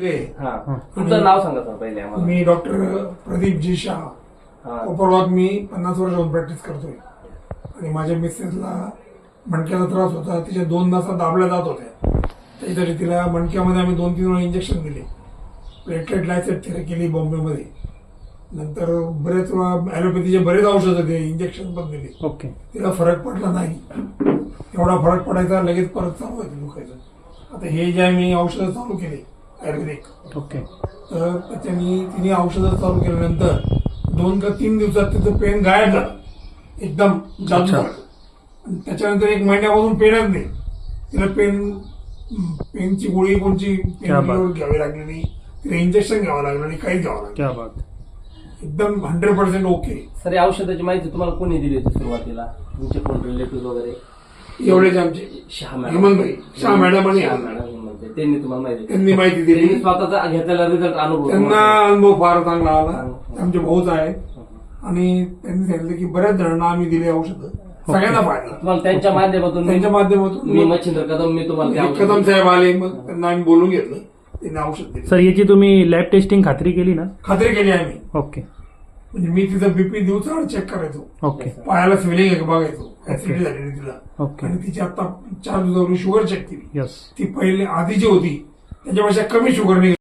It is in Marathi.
तुमचं नाव सांगा सर पहिले आम्हाला. मी डॉक्टर प्रदीप जी शाह कोपरगावात मी 50 वर्षांपासून प्रॅक्टिस करतोय आणि माझ्या मिसेसला मणक्याचा त्रास होता. तिच्या 2 नसा दाबल्या जात होत्या. त्याच्यासाठी तिला मणक्यामध्ये आम्ही 2-3 वेळा इंजेक्शन दिले. प्लेटलेट लायसेट थेरपी केली बॉम्बेमध्ये. नंतर बरेच ॲलोपॅथीचे बरेच औषधं दिले, इंजेक्शन पण दिले. ओके. तिला फरक पडला नाही. एवढा फरक पडायचा लगेच परत चालू व्हायचं दुखायचं. आता हे जे आम्ही औषधं चालू केले आयुर्वेदिक, ओके. तर त्याच्यानी तिने औषधं चालू केल्यानंतर 2 का 3 दिवसात तिचं पेन गायब झालं एकदम जादू झालं. आणि त्याच्यानंतर 1 महिन्यापासून पेनच नाही. तिला पेनची गोळी कोणची घ्यावी लागली नाही, तिला इंजेक्शन घ्यावं लागलं नाही, काहीच घ्यावं लागलं. क्या बात. एकदम 100% ओके. सर या औषधाची माहिती तुम्हाला कोणी दिली होती सुरुवातीला? तुमचे कोण रिलेटिव्ह वगैरे? एवढेच आमचे हेमंतभाई शाह मॅडम आणि त्यांनी तुम्हाला माहिती त्यांनी माहिती दिली. स्वतःचा घेतलेला रिझल्ट अनुभव त्यांना अनुभव फार चांगला आला. आमचे भाऊच आहेत आणि त्यांनी सांगितलं की बऱ्याच जणांना आम्ही दिले औषधं, सगळ्यांना फायदा. तुम्हाला त्यांच्या माध्यमातून मी मच्छिंद्र कदम मी तुम्हाला कदम साहेब आले, मग त्यांना आम्ही बोलून घेतलं, त्यांनी औषध दिलं. सर याची तुम्ही लॅब टेस्टिंग खात्री केली ना? खात्री केली आम्ही. ओके. म्हणजे मी तिचा बीपी दिवसाआड चेक करायचो. ओके. पायाला स्वेलिंग आहे का बघायचो, ऍसिडिटी झालेली तिला. ओके. आणि तिची आता 4 दिवसावरून शुगर चेक केली. यस. ती पहिले आधी जी होती त्याच्यापेक्षा कमी शुगर निघाली.